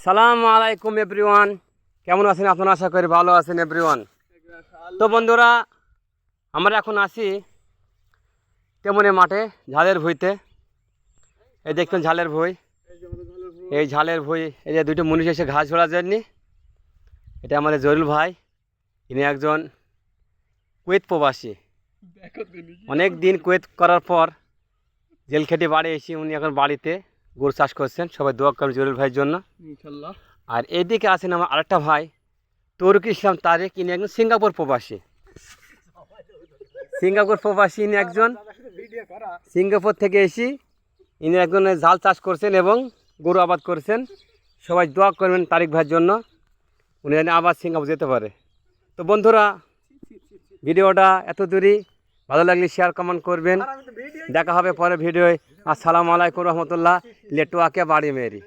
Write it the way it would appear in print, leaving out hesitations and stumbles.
আসসালামু আলাইকুম এভরিওয়ান, কেমন আছেন আপনারা? আশা করি ভালো আছেন এভরিওয়ান। তো বন্ধুরা, আমরা এখন আছি তেমনি মাঠে ঝালের ভুঁইতে। এই দেখছেন ঝালের ভুঁই, এই ঝালের ভুঁই, এই যে দুটো মনীষ এসে ঘাস ঝোড়ার জন্য। এটা আমাদের জরুল ভাই, ইনি একজন কুয়েত প্রবাসী। অনেক দিন কুয়েত করার পর জেল খেটে বাড়ি এসে উনি এখন বাড়িতে গরু চাষ করছেন। সবাই দোয়া করেন জরুল ভাইয়ের জন্য ইনশাল্লাহ। আর এইদিকে আছেন আমার আরেকটা ভাই তৌরুক ইসলাম তারেক, ইনি একজন সিঙ্গাপুর প্রবাসী। ইনি একজন সিঙ্গাপুর থেকে এসে ইনি একজন ঝাল চাষ করছেন এবং গরু আবাদ করছেন। সবাই দোয়া করবেন তারিক ভাইয়ের জন্য, উনি যেন আবার সিঙ্গাপুর যেতে পারে। তো বন্ধুরা, ভিডিওটা এত দূরই, ভালো লাগলে শেয়ার কমেন্ট করবেন। দেখা হবে পরে ভিডিওয়। আসসালামু আলাইকুম রহমতুল্লাহ। লেটুয়াকে বাড়ি মেরি।